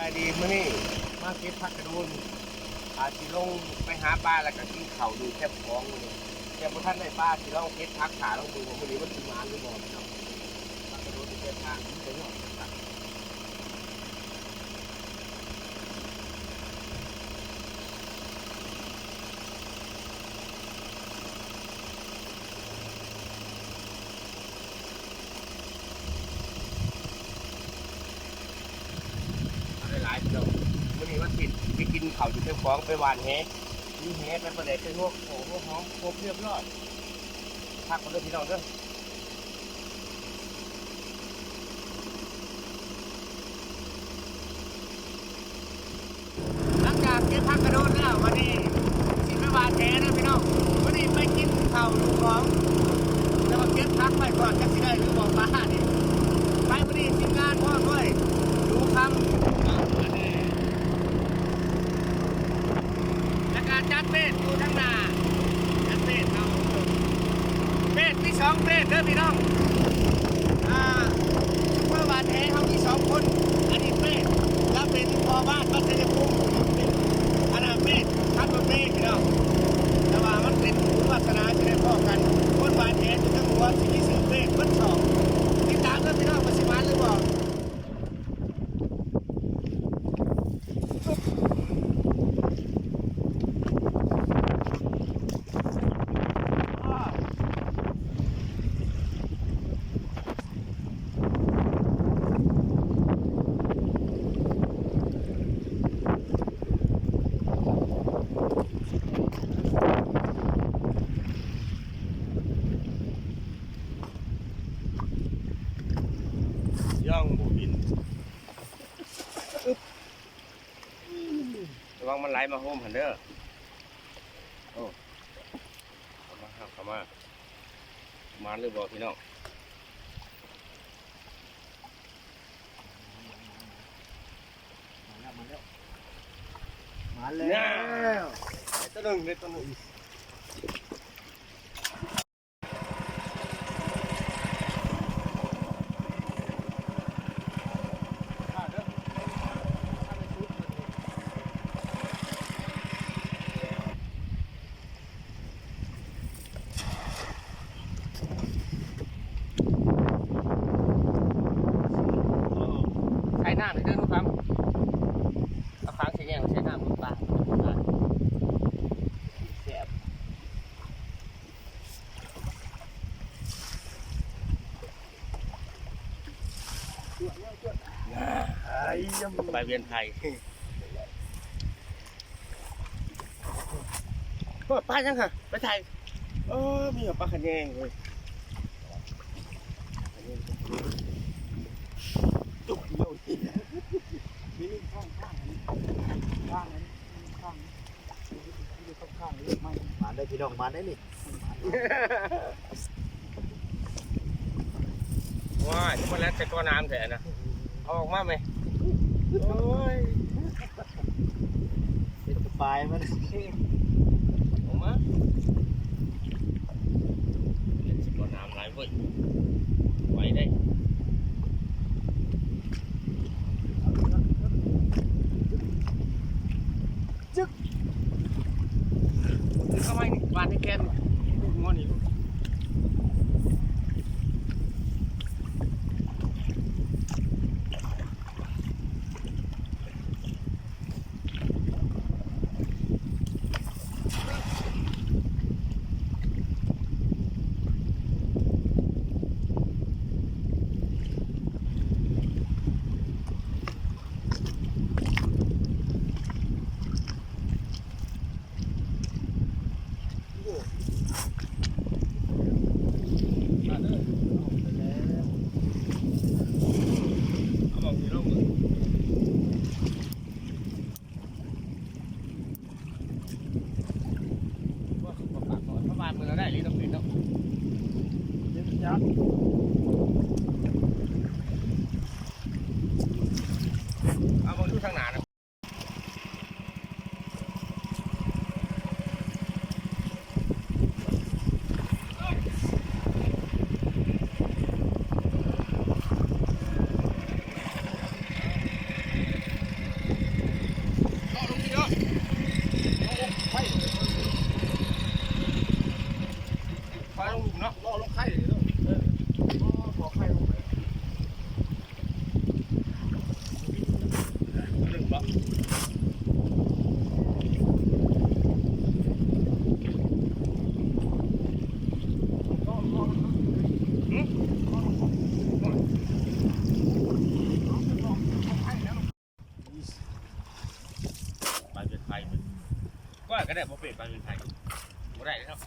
ายดีมื้อนี้มาเก็บผักกระโดนอาสิลงไปหาปลาแล้วก็กินข้าวดูแคบท้องมื้อนี้แต่บ่ทันได้ปลาสิลองเก็บผักขาลองดูว่ามื้อนี้มันสิมาหรือบ่เนาะผักกระโดนเป็นทางไปเนาะหลายๆเนาะมื้อนี้วันผิดไปกินข้าวอยู่แคบท้องไปหวานแหมีแหไปประเดะไปลวกโอ้โหหอมครบเรียบร้อยผักมาเด้อพี่น้องเด้อหลังจากเก็บผักกระโดนแล้ววันนี้สิไปหวานแหนะพี่น้องวันนี้ไปกินข้าวดูของแล้วก็เก็บผักไว้ก่อนจักสิได้หรือบ่ปลานี่ไปวันนี้ทีมงานพ่อด้วยดูคำและการจัดเบสอยู่ทั้งหน้าจัดเบสเอาเบสมี2เบสเด้อพี่น้องซุปเปอร์บาร์แท้เขามี2คนอันนี้เบสแล้วเป็นพอบ้านวัดชัยภูมิอันนั้นเบสคัดรถเบสพี่น้องแต่ว่ามันเป็นบุญวาสนาที่ได้พ่อกันคนบาร์แท้อยู่ทั้งหัวสิมีซื้อเบสเพิ่นสองติดตามเด้อพี่น้องมาสิมาหรือบ่ย่องบุบินระวังมันไหลมาโฮมหันเด้อโอ้เข้ามามาหรือบ่พี่น้องมาแล้วตัวหนึ่งเลยตัวหนึ่งใช้น้ำเลยเด้อทุกคำเอาค้างใช้แง่ใช้น้ำลูกปลาแซ่บไปเวียนไทยปลาจังค่ะไปไทยมีปลาขะแยงเลยจุกเดียวนี่ข้างมาได้พี่น้องมาได้นี่ว้าจะมาแล้วจะก้อน้ำแถนะเอาออกมาไหมโอ้ยเป็นปลายมันออกมาเล่นจะก้อน้ำไหลเว้ยไหวได้จึ๊กนี่เข้าไปนี่วานให้แกนลูกงอนี่มือเราได้หรือต้องปิดเนาะเดี๋ยวยัดเอามาดูทางหนานะ อยก็ได้บ่เป็ดปลาอื่นไทยบ่ได้แล้ว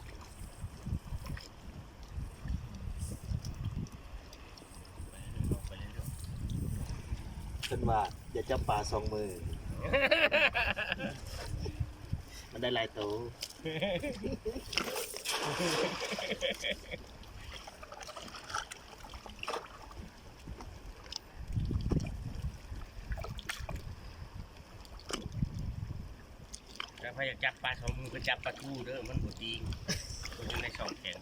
ไปเรื่อย ฉันว่าอย่าจับปลาสองมือ มันได้หลายตัว แล้วพยายามจับปลาสองมือก็จับปลาทูเด้อมันบ่ดีมันอยู่ในช่องแขน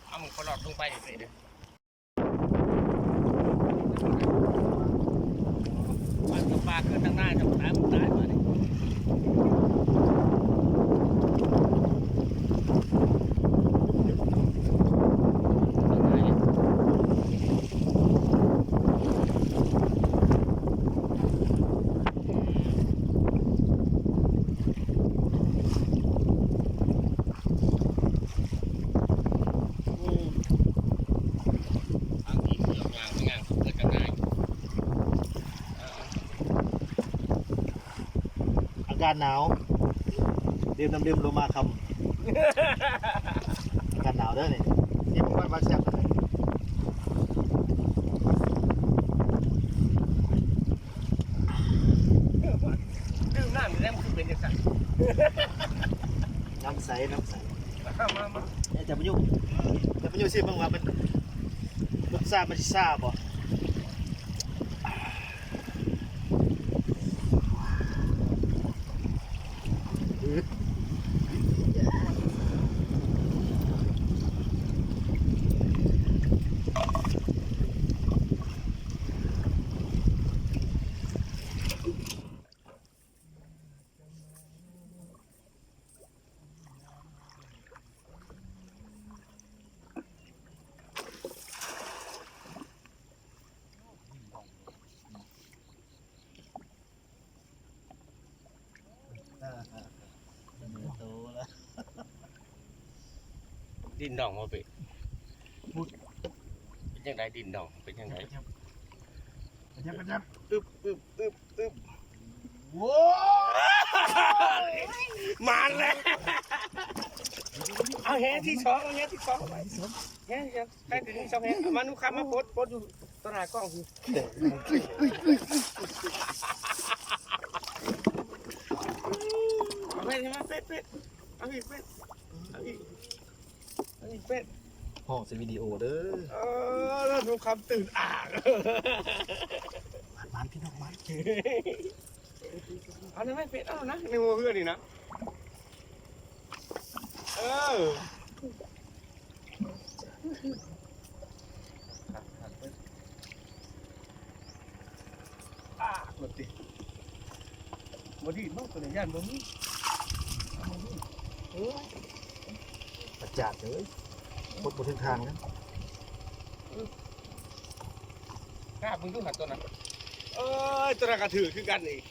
เอามันก็หลอดลงไปเฉยๆเด้อมันก็ปลาขึ้นทางหน้าจะตายมันตายมาเนี่ยบางทีเสือกงางไม่งางเกิดกันง่าย อากาศหนาวดื่มน้ำดื่มโลมาคำอากาศหนาวเด้อนี่นี่ผมว่ามาแซ่บเลย ดื่มน้ำอยู่แล้วมันคือเป็นยังไง น้ำใสน้ำใส มา จะมายุ่งสิบางว่ามันรสชาติมันสิซ่าบ่โตแล้ว ดินดองมาเป็นยังไงดินดองเป็นยังไง อึบว้าวมาแล้วเอาแฮที่สองแฮที่สองแฮที่สองแฮมานุคามาโพสอยู่ตลาดกล้องคือเป็ดใช่ไหมเป็ดเอาอีกเป็ดเอาอีกเป็ด ห้องเสียวิดีโอเด้อ แล้วนุคาตื่นอ่าง มันพี่น้องมัน เอาเลยไหมเป็ดเอานะในหัวเพื่อนนี่นะหมดดิหมดดิมันตัวนี้ยันบ่มี ประจัดเลยพดบนทึงทางนะ กล้ามึงดูหัดตัวนั้นตัวนั้นกระถือคือกันอีก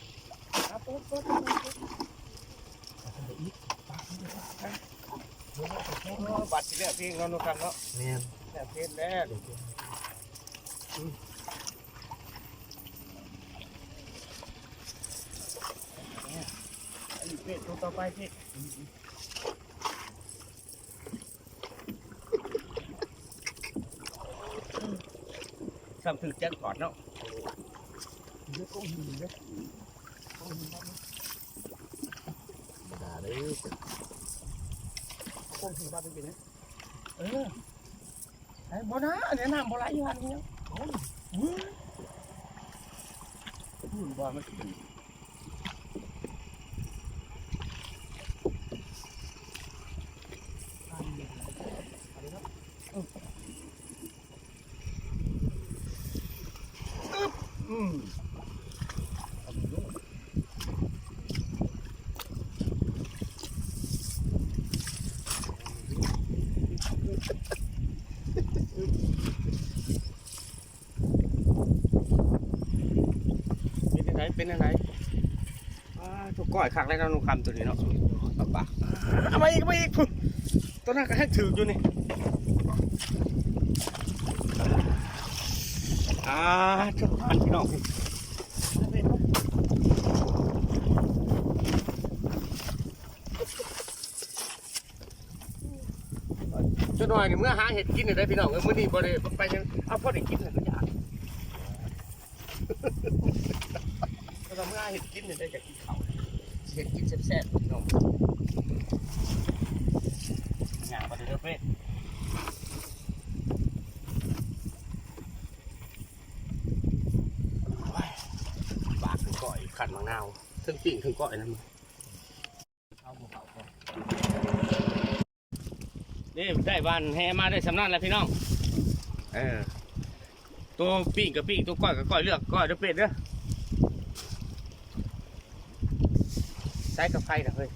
บัตรที่เนี่ยเพลงเราโน้กันเนาะ แม่น เนี่ยเพลงแรกเพลงตัวต่อไปเพลงทำถึงแจ็คพอตเนาะ ด่าเลย คงถือบ้านเป็นไงไอ้บ่นะอันนี้น้ำบ่ไหลอยู่อันนี้บ่มันเป็นเป็นอะไรถูกก้อยคักแล้วนุ่มคำตัวนี้เนาะปะเอามาอีก ตัวนั้นก็ให้ถืออยู่นี่เจ้าพันพี่น้องเจ้าหน่อยนี่เมื่อหาเห็ดกินได้พี่น้องมื้อนี้บ่ได้ไปยังเอาพอได้กินน่ะก็อยากก็เมื่อหาเห็ดกินได้จากกินข้าวเห็ดกินแซ่บๆพี่น้องหญ้าบ่ได้เด้อเป้ปากถึงก้อยขันมะนาวถึงปิ้งถึงก้อยนั่นเอาบ่เข้าก่อนนี่ได้บ้านแห่มาได้สำนักแล้วพี่น้องตัวปิ้งกับปิ้งตัวก้อยกับก้อยเลือกก้อยเด้อเป็ดเด้อใส่กับไฟนะเฮ้ย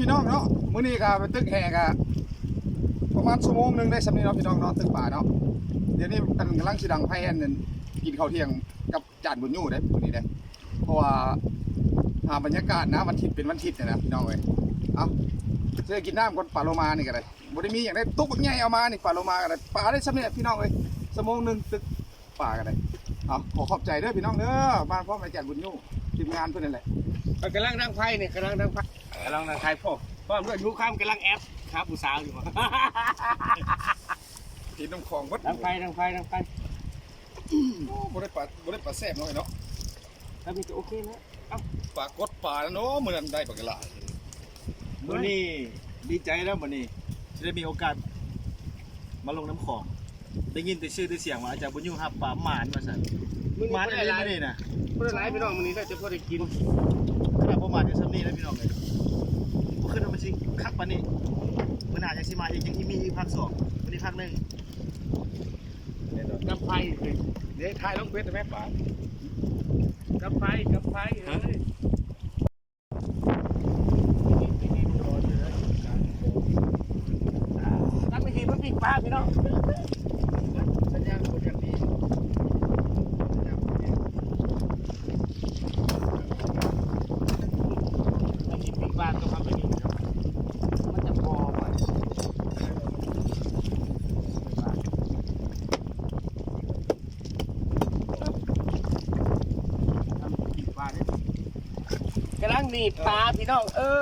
พี่น้องเนาะมื้อนี้ก็เป็นตึกแห่ก็ประมาณชั่วโมงนึงได้สำนี้เนาะพี่น้องเนาะตึกป่าเนาะเดี๋ยวนี้กันกำลังสิดังไผอันนั้นกินข้าวเที่ยงกับจานบุญยู่ได้มื้อนี้ได้เพราะว่าหาบรรยากาศนะวันอาทิตย์เป็นวันอาทิตย์เนี่ยนะพี่น้องเอ้ยเอาจะกินน้ำก่อนปลาโลมานี่ก็ได้บ่ได้มีอย่างได้ตุ๊กใหญ่เอามานี่ปลาโลมาก็ได้ปลาได้สำนี้พี่น้องเอ้ยชั่วโมงนึงตึกป่าก็ได้เอาขอขอบใจเด้อพี่น้องเด้อมาพร้อมอาจารย์บุญยู่ทีมงานเพิ่นนั่นแหละ กำลังดังไฟเนี่ยกำลังดังไฟพ่อเพื่อนรู้ข้ามกำลังแอปครับผู้สาวอยู่ ทีน้ำคลองวัด ดังไฟบ่ได้ปลาแซ่บน้อยเนาะ ถ้ามีจะโอเคนะ ปลากดปลาเนาะมื้อนั้นได้ปลากระหลา มื้อนี้ดีใจแล้วมื้อนี้จะได้มีโอกาสมาลงน้ำของได้ยินแต่ชื่อได้เสียงว่าอาจารย์บุญยุ่งครับปลาหมานว่าซั่นหมานอะไรมื้อนี้น่ะ เพื่อนหลายพี่น้องมื้อนี้ได้จะพอได้กิน ขนาดประมาณอยู่ซ้ำนี้แล้วพี่น้องเอ้ยบ่ขึ้นมาสิคักปานนี้มื้อหน้าจังสิมาอีกจังที่มีภาค2มื้อนี้ภาค1 ดังไฟเลย เดี๋ยวถ่ายลงเฟซได้ไหมป๋า ดังไฟเฮ้ยตั้งไปทีมันปีกปลาพี่น้อง สัญญาณคนอย่างนี้ ไอ้ที่ปีกปลาต้องทำไปนี่มันจะพอไหมกำลังหนีปลาพี่น้องเอ้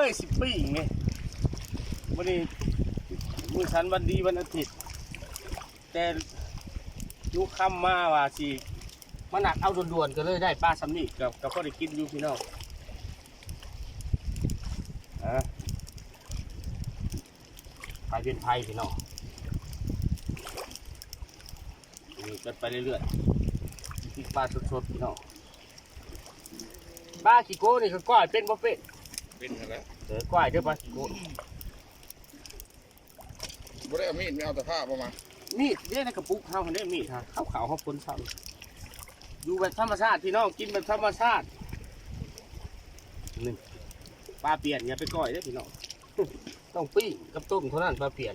ย10 ปีไงวันนี้มื้อฉันวันดีวันอาทิตย์แต่ลูกค่ำมาว่าสิมาหนักเอาด่วนๆก็เลยได้ปลาซ้ำนี่กับก็ได้กินอยู่พี่น้องไปเป็นไพ่พี่น้องนี่กันไปเรื่อยๆกินปลาสดๆพี่น้องปลาขี้โก้นี่ก็ก้อยเป็นบ่เป็น เป็นอะไร ก้อยเด้อปลาขี้โก้ บ่ได้เอามีดไม่เอาแต่ผ้าประมาณ มีดเนี่ยในกระปุกเขาได้มีดฮะเขาขาวเขาพ้นซ้ำอยู่แบบธรรมชาติพี่น้องกินแบบธรรมชาตินี่ปลาเปลี่ยนอย่าไปก้อยเด้อพี่น้อง ต้องปิ้งกับต้มเท่านั้นปลาเปลี่ยน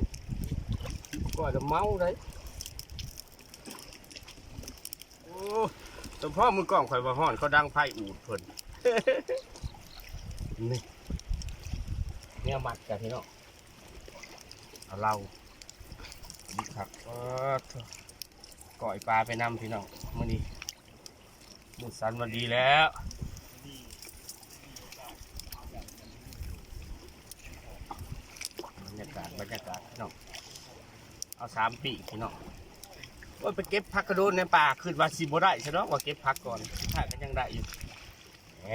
ก้อยจะเมาเลยโอ้แต่พ่อมือกล้องข่อยว่าห่อนเขาดังไพ่อูดเพิ่น นี่เนี่ยมัดกันพี่น้องเอาเราดีครับก่อยปลาไปนำพี่น้องมื้อนี้มุสันวันดีแล้วบรรยากาศพี่น้องเอา3 ปีพี่น้องว่าไปเก็บผักกระโดนในป่าขึ้นว่าสิบ่ได้ใช่เนาะว่าเก็บผักก่อนผักก็ยังได้อยู่แหม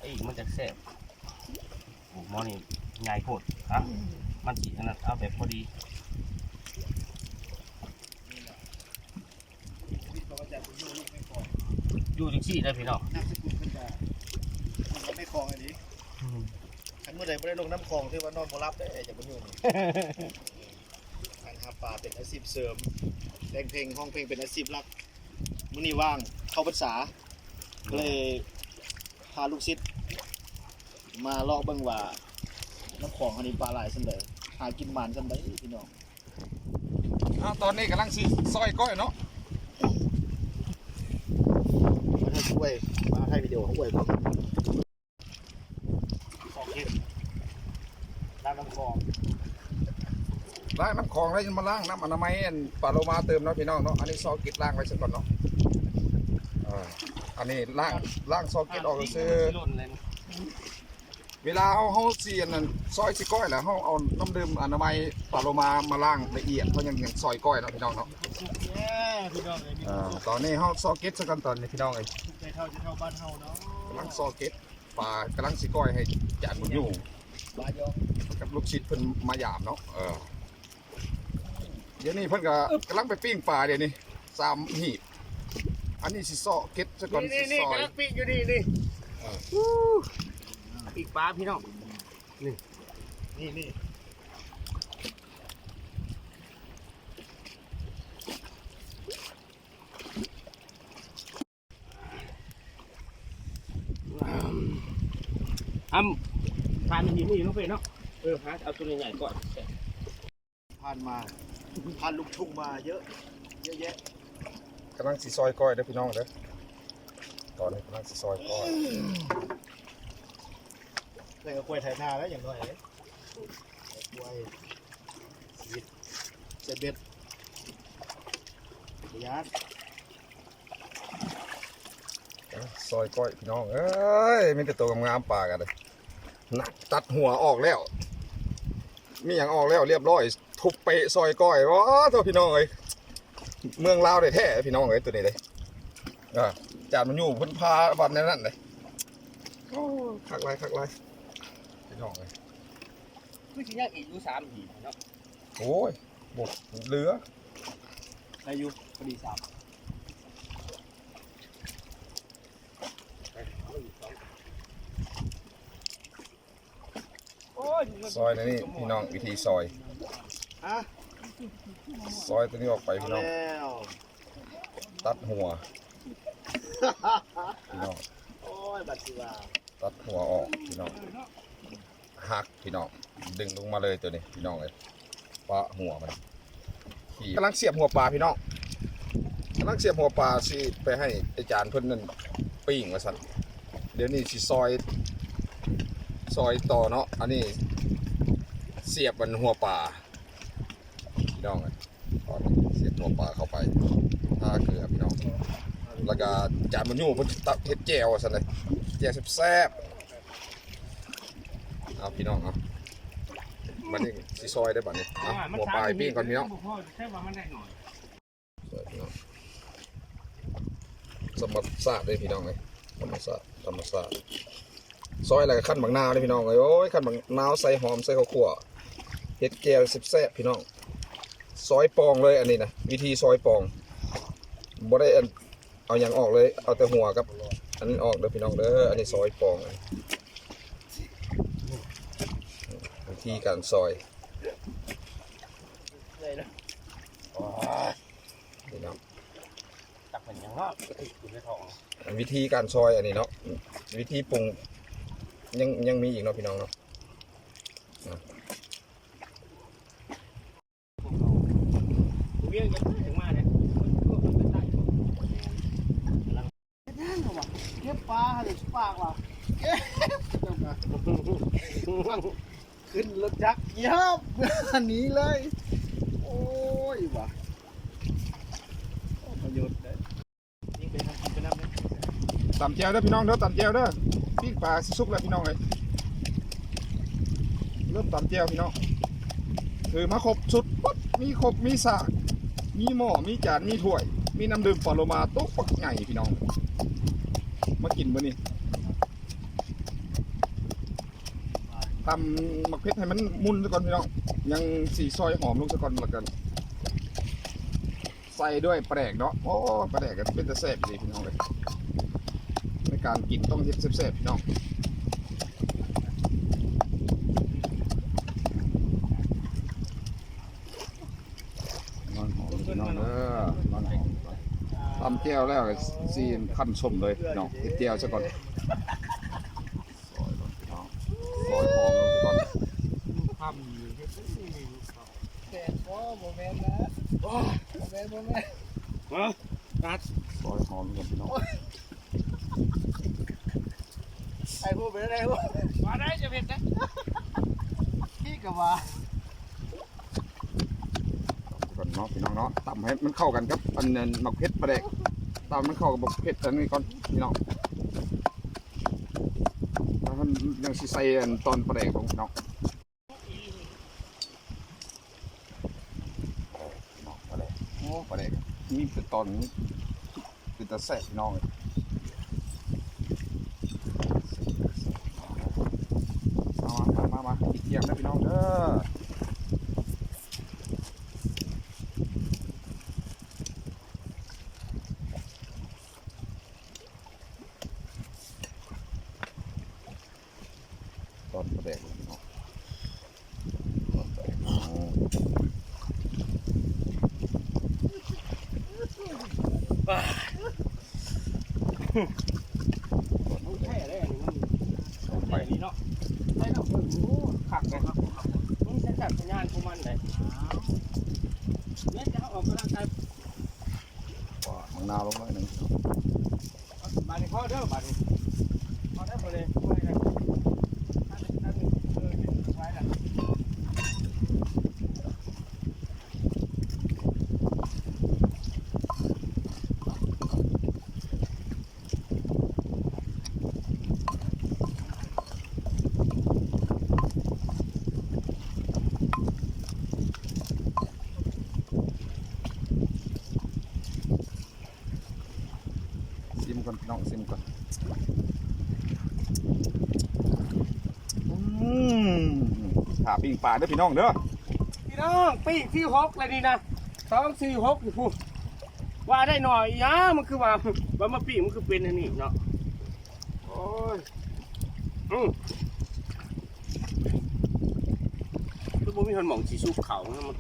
ไอ้มันจะแซ่บโอ้หมอนี่ใหญ่โคตรฮะมันสีอันนั้นเอาแบบพอดีอยู่จังซี่ได้พี่น้อง น้ำสกุลเพิ่นจะไม่คลองอันนี้คันเมื่อใดบ่ได้ลงน้ำคลองที่ว่านอนบ่รับได้อาจารย์บุญยุ่งการหาปลาเป็นอาชีพเสริมแต่งเพลงห้องเพลงเป็นอาชีพหลักมื้อนี้ว่างเข้าพรรษาก็เลยพาลูกศิษย์มาลอกเบิ่งว่าน้ำของอันนี้ปลาหลายซั่นใดหากินหมานซั่นใดพี่น้อง ตอนนี้กำลังสิซอยก้อยเนาะ มาให้ช่วยมาให้วิดีโอเขาช่วยผม น้ำคลอง ล้างน้ำคลองแล้วยังมาล้างน้ำอนามัยอันปลาโลมาเติมเนาะพี่น้องเนาะอันนี้ซอกิดล้างไว้ซะก่อนเนาะอันนี้ล้างซอกิดออกซื้อเวลาเขาเสียนนั่นซอยสิก้อยแล้วเขาเอาน้ำดื่มอนามัยปลาโลมาล้างละเอียดเขายังซอยก้อยเนาะพี่น้องเนาะ พี่น้องเลย ตอนนี้เขาซอกิดซะก่อนตอนนี้พี่น้องเอ้ย ใจเท่าจะเท่าบ้านเฮาเนาะ กำลังซอกิดปลากำลังสิก้อยให้จานบุญอยู่ บ้านยอง กับลูกศิษย์เพิ่นมาหยามเนาะเดี๋ยวนี้เพิ่นก็กำลังไปปิ้งปลาเดี๋ยวนี้3หีบอันนี้สิซอเก็ดซะก่อนสิ นี่ ซอย กำลังปีกอยู่นี่ปีกปลาพี่น้องนี่ ทานหินนี่น้องเฟยเนาะหาเอาตัวใหญ่ๆก่อน ผ่านลูกทุ่งมาเยอะแยะ กำลังสิซอยก้อยเด้อพี่น้องเด้อตอนนี้กำลังสิซอยก้อย เลยก็กล้วยไถนาแล้วอย่างน้อยเลยกล้วยสีเสร็จเบ็ดยาน ซอยก้อยพี่น้องเอ้ยมีแต่ตัวงามๆปลากันเลยนักตัดหัวออกแล้วมีอย่างออกแล้วเรียบร้อยทุบเปะซอยก้อยว้าตัวพี่น้องเอ้ยเมืองลาวได้แท้พี่น้องเอ้ยตัวนี้เลยจานมันอยู่เพิ่นพาวันนั้นเลยโอ้คักไรพี่น้องเอ้ย คือชิ้นยากอีกอยู่3หีเนาะ โอ้ยบกเหลือ อายุพอดี3 ซอยนี่พี่น้องวิธีซอย ฮะ ซอยตัวนี้ออกไปพี่น้อง แล้ว ตัดหัวพี่น้อง โอ้ยบัตรสิว่า ตัดหัวออกพี่น้องหักพี่น้องดึงลงมาเลยตัวนี้พี่น้องเลยปะหัวมันขี่กำลังเสียบหัวปลาพี่น้องกำลังเสียบหัวปลาสิไปให้อาจารย์เพิ่นนั่นปิ้งมาสั่นเดี๋ยวนี้สิซอยต่อเนาะอันนี้เสียบมันหัวปลาพี่น้องเลยตอนนี้เสียบหัวปลาเข้าไปทาเกลือพี่น้องแล้วก็จานมันอยู่เพิ่นตัดเฮ็ดแจ่วสั่นเลยแจ่วแซ่บๆเอาพี่น้องเอาบัดนี้สิซอยได้บัดนี้เอาหัวปลาให้ปิ้งก่อนพี่น้อง ใช่ว่ามันได้หน่อย สมศาสตร์เลยพี่น้องเลยธรรมศาสตร์ซอยอะไรขั้นบางนาวเลยพี่น้องเลยโอ้ยขั้นบางนาวใส่หอมใส่ข้าวคั่วเห็ดแก้วแซ่บพี่น้องซอยปองเลยอันนี้นะวิธีซอยปองบ่ได้เอาอย่างออกเลยเอาแต่หัวกับอันนี้ออกเด้อพี่น้องเด้ออันนี้ซอยปองวิธีการซอยพี่น้อง ตักเป็นอย่างว่าอยู่ในท้อง วิธีการซอยอันนี้เนาะวิธีปรุงยังมีอีกเนาะพี่น้องเนาะ เวียงกันถึงมาเนี่ย เก็บปลาหรือปากว่ะขึ้นรถจักรยับหนีเลย โอ้ยว่ะประโยชน์เลยนี่ไปทำเลย ตำแจ่วเด้อพี่น้องเด้อตำแจ่วเด้อปิ้งปลาสิสุกแล้วพี่น้องเลยเริ่มตำแจ่วพี่น้องถือมาครบชุดปุ๊บมีครบมีสากมีหม้อมีจานมีถ้วยมีน้ำดื่มปลาโลมาตุ๊กปักใหญ่พี่น้องมากินมื้อนี้ตำหมักเพชรให้มันมุนซะก่อนพี่น้องยังสีซอยหอมลงซะก่อนแล้วกันใส่ด้วยปลาแดกเนาะโอ้ปลาแดกก็เป็นตะแซ่บดีพี่น้องเลยในการกินต้องเฮ็ดแซ่บๆพี่น้องนอนหอมพี่น้องเด้อนอนหอมตำแก้วแล้วก็ซีนขั้นชมเลยพี่น้องเฮ็ดแก้วซะก่อนซอยหอมลงซะก่อน ทำอยู่ แข่งก็โมเมนต์นะโมเมนต์ตัด ซอยหอมลงพี่น้อง ไอ้พวกเป็นอะไรพวก มาได้จะเผ็ดนะ พี่ กับว่า ก่อนเนาะพี่น้องเนาะตำให้มันเข้ากันครับอันนั้นหมักเผ็ดปลาแดกตำมันเข้ากับหมักเผ็ดอันนี้ก่อนพี่น้องแล้วมันยังสิใส่อันตอนปลาแดกของพี่น้องปลาแดกโอ้ปลาแดกมีเป็นตอนเป็นตะแสบพี่น้องมาอีกเกียงนะพี่น้องเด้อตอนประเด็กพี่น้องแค่ได้มันไปนี่เนาะได้เนาะขักเลยครับนี่ฉันจัดสัญญาณของมันเลยเนี่ยจะออกกำลังกาย มังนาวลงหน่อยหนึ่ง บาดนี้พ่อเด้อบาดนี้พ่อได้บ่เลยไม่ได้นั่นไว้ละซิมก่อนพี่น้องซิมก่อนขาปิ้งปลาเด้อพี่น้องเด้อ พี่น้องปีกที่6เลยนี่นะ2 4 6อยู่พูดว่าได้หน่อยยะมันคือว่ามาปีกมันคือเป็นอันนี้เนาะโอ้ยคือบ่มีคนหม่องสิซุกเขานะมัน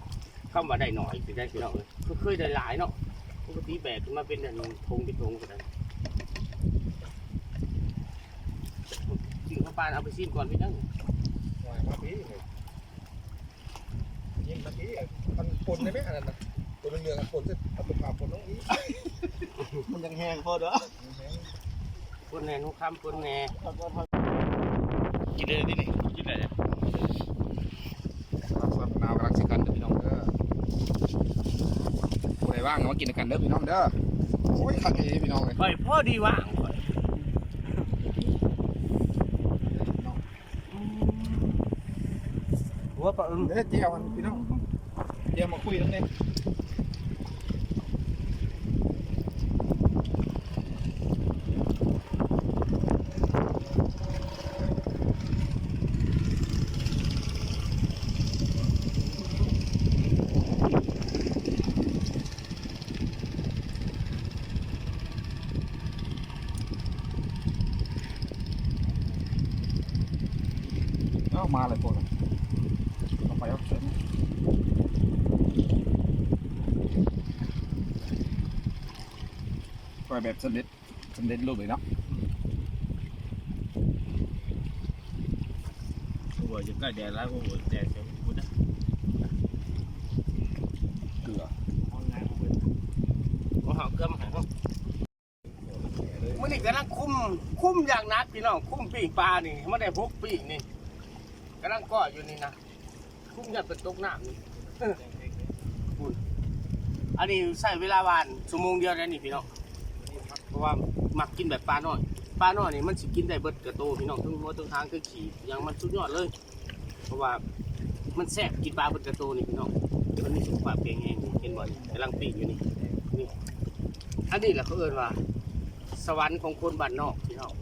เข้ามาได้หน่อยสิได้พี่น้องเอ้ยเคยได้หลายเนาะปกติแบกขึ้นมาเป็นอันทงเป็นทงก็ได้สิ่งข้าวปลาเอาไปซิมก่อนพี่น้อง มาพี่ยิ้มมาพี่มันปนได้ไหมอันนั้นนะตัวเนื้อกับปนจะเอาตัวขาปนน้องอีมันยังแห้งพอเด้อ คนแหน่นุคำคนแหน่ กินได้ดินี่ คิดอะไรเนี่ย ส่วนมะนาวกำลังสิกันเด้อพี่น้องเด้อผู้ใดว่างก็มากินกันเด้อพี่น้องเด้อโอ้ยขัดเอ้พี่น้องเลย เฮ้ยพ่อดีว่างก่อนหัวปลาอึม เด้อเจียวพี่น้องเจียวมาคุยนั่นเองมาเลยพวกเราไปเอาเสร็จก็แบบสำเร็จรูปเลยเนาะ หัวจะใกล้แดดแล้วหัวแดดจะพูดนะ เกลือ หัวหางเกลือมาหาเขามื่อนี้กำลังคุ้มอย่างนักพี่น้องคุ้มปีกปลานี่ไม่ได้พกปีกนี่กำลังก่ออยู่นี่นะคุ้มอย่างเป็นตกน้ำนี่อันนี้ใช้เวลาวานชั่วโมงเดียวแล้วนี่พี่น้องเพราะว่ามักกินแบบปลาน้อยนี่มันสิกินได้เบิดกระโตพี่น้องทั้งหัวทั้งทางทั้งขี่อย่างมันสุดยอดเลยเพราะว่ามันแซ่บกินปลาเบิดกระโตนี่พี่น้องมันมีสุขภาพแข็งแรงเห็นบ่อยกำลังปีกอยู่นี่อันนี้แหละเขาเอิ้นว่าสวรรค์ของคนบ้านนอกพี่น้อง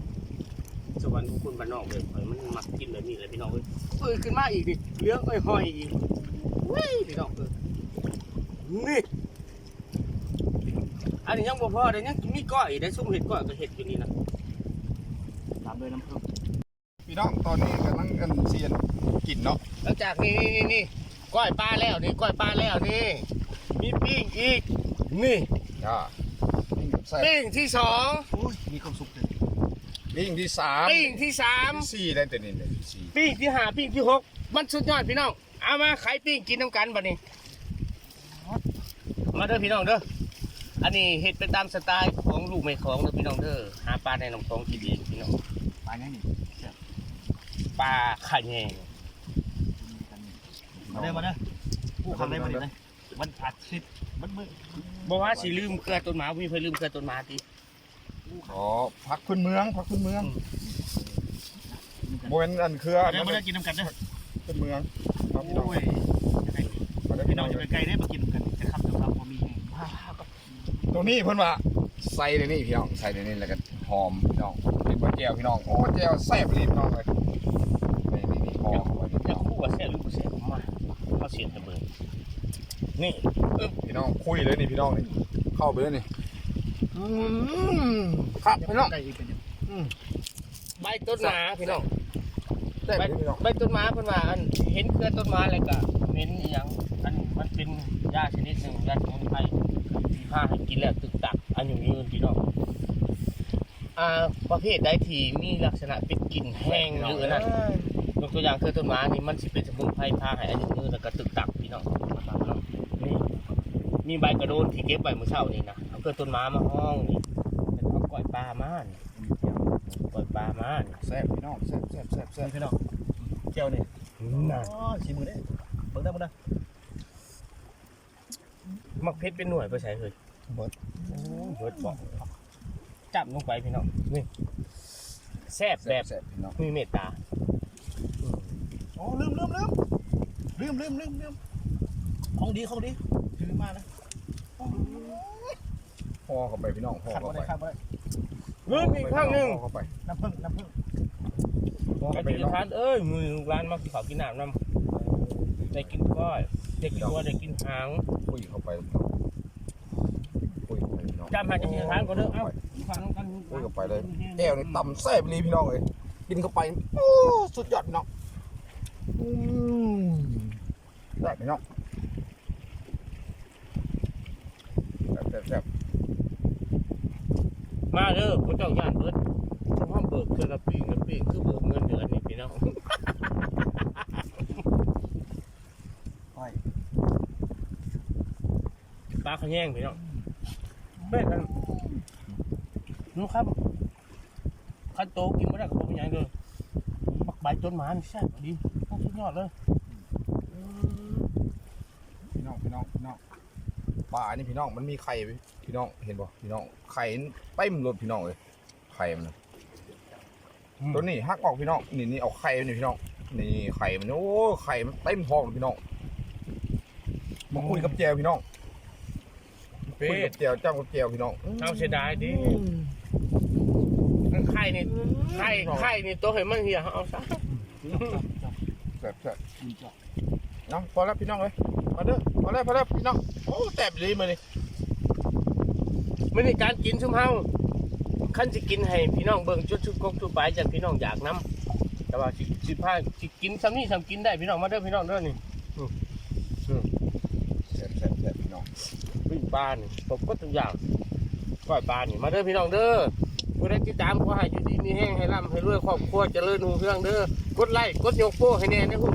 สวรรค์ของคนบ้านนอกเลยมันมักกินแบบนี้เลยพี่น้องขึ้นมาอีกดิเลี้ยงห้อยอีกวิ่งพี่น้องนี่อันนี้ยังบ่พอเลยยังมีก้อยได้ซุ่มเห็ดก้อยก็เห็ดอยู่นี่นะตามด้วยน้ำผึ้ง พี่น้องตอนนี้กำลังกันเซียนกินเนาะ หลังจากนี่ก้อยปลาแล้วนี่ก้อยปลาแล้วนี่มีปิ้งอีกนี่ ใส่ ปิ้งที่สอง มีความสุขเลย ปิ้งที่สาม ปิ้งที่สาม ที่สี่ได้แต่นี่เลยสี่ ปิ้งที่ห้าปิ้งที่หกมันสุดยอดพี่น้องเอามาไข่ปิ้งกินน้ำกันบัดนี้มาเด้อพี่น้องเด้ออันนี้เห็ดเป็นตามสไตล์ของลูกแม่ของเด้อพี่น้องเด้อหาปลาในลำคลองกินเองพี่น้อง ปลาเนี่ยนี่ ปลาไข่แยง มาเด้อมาเด้อผู้คำได้มาดิเลยมันอัดคลิปมันมือ บอกว่าสิลืมเกลือต้นหมามีเพิ่นลืมเกลือต้นหมาติ อ๋อพักพื้นเมืองโมเมนอันเครือ เด้อมาเด้อกินน้ำกันเด้อ พื้นเมืองครับพี่น้อง โอ้ย มาได้ พี่ พี่ น้ น้ อ อง ง จะไปไกลได้มากินกันจะขับจะขับพอมี ตัวนี้เพิ่นว่าใส่ในนี่พี่น้องใส่ในนี่แล้วก็หอมพี่น้องเป็นบะแก้วพี่น้องโอ้แก้วแซ่บเลยพี่น้องเลยนี่หอมไว้พี่ จะ น้อง คู่ว่าแซ่บหรือบ่แซ่บมาเขาเสียนให้เบิ่งนี่ พี่น้องคุยเลยนี่พี่น้องนี่เข้าไปเลยนี่ครับพี่น้อง ไก่อีกเป็นยัง ใบต้นหมาพี่น้อง แซ่บพี่น้อง ใบต้นหมาเพิ่นว่าอันเห็นเกลือต้นหมาแล้วก็เหม็นอีหยังอันมันเป็นยาชนิดหนึงยาสมุนไพรที่พาให้กินแล้วตึกตักอายุยืนพี่น้องประเภทใดที่มีลักษณะเป็นกลิ่นแห้งหรืออันนั้นยกตัวอย่างคือต้นหมานี่มันสิเป็นสมุนไพรพาให้อายุยืนแล้วก็ตึกตักพี่น้องนี่มีใบกระโดนที่เก็บไว้เมื่อเช้านี่นะเอาเกลือต้นหมามาห้องนี่แล้วเอาก้อยปลามานี่ก้อยปลามานี่ แซ่บพี่น้องแซ่บ พี่น้องเจียวนี่ น่ะ อ๋อชิมมือได้เบิ่งได้บ่ได้ มักเพชรเป็นหน่วยไปใช้เลยเบิดบอกจับลงไปพี่น้องนี่แซ่บแบบ แซ่บพี่น้อง มีเมตตา อ๋อลืมของดีถือมานะ ห่อเข้าไปพี่น้องห่อ ขัด เข้า บ่ ไป ได้ขัดบ่ได้ เฮ้ยอีกข้างหนึ่ง ห่อเข้าไป น้ำผึ้ง ห่อ ไอ้ เข้าไป ที่ น้อง ทานเอ้ยมือร้านมักสิเขากินน้ำน้ำได้กินก้อยได้กินตัวได้กินหาง คุยเข้าไปคุยเข้าไปพี่น้อง จำหาจะกินทานก็เด้อเอ้าฟังกัน คุยเข้าไปเลยแก้วนี่ตำแซ่บเลยพี่น้องเลยกินเข้าไปโอ้สุดยอดพี่น้องแซ่บพี่น้องแซ่บ มาเด้อพระเจ้าย่านเบิดห้องเบิกเทือละปีคือเบิกเงินเดือนนี่พี่น้อง อ้อย ปลาขะแยงพี่น้องเฮ้ยกันนู้ครับขันโตกินไม่ได้ก็บ่เป็นหยังเลยบักใบต้นหมานี่แซ่บดีต้องสุดยอดเลย พี่น้องป่านี่พี่น้องมันมีไข่พี่น้องเห็นบ่พี่น้องไข่เต็มรถพี่น้องเลยไข่มันตัวนี้หักออกพี่น้องนี่เอาไข่นี่พี่น้องนี่ไข่มันโอ้ไข่มันเต็มท้องพี่น้องมาคุยกับแจวพี่น้องคุยกับแจวจ้ำกับแจวพี่น้อง เอาเสียดายดิไข่นี่ตัวเห็นมันเหี่ยเอาซะ แซ่บเนาะพอแล้วพี่น้องเลยมาเด้อพอแล้วพี่น้องโอ้แซ่บเลยมาเลย ไม่ได้การกินซุ่มเฮาขั้นสิกินให้พี่น้องเบิ่งจุดกกจุดปลายจังพี่น้องอยากนำแต่ว่าสิพาสิกินซ้ำนี่ซ้ำกินได้พี่น้องมาเด้อพี่น้องเด้อนี่ แซ่บพี่น้อง ปิ้งปลานี่ตบก็ทุกอย่างก้อยปลานี่มาเด้อพี่น้องเด้อผู้ใดติดตามขอให้อยู่ดีมีแห้งให้ร่ำให้รวยครอบครัวเจริญรุ่งเรืองเด้อกดไลค์กดยกโป้ให้แน่ในหู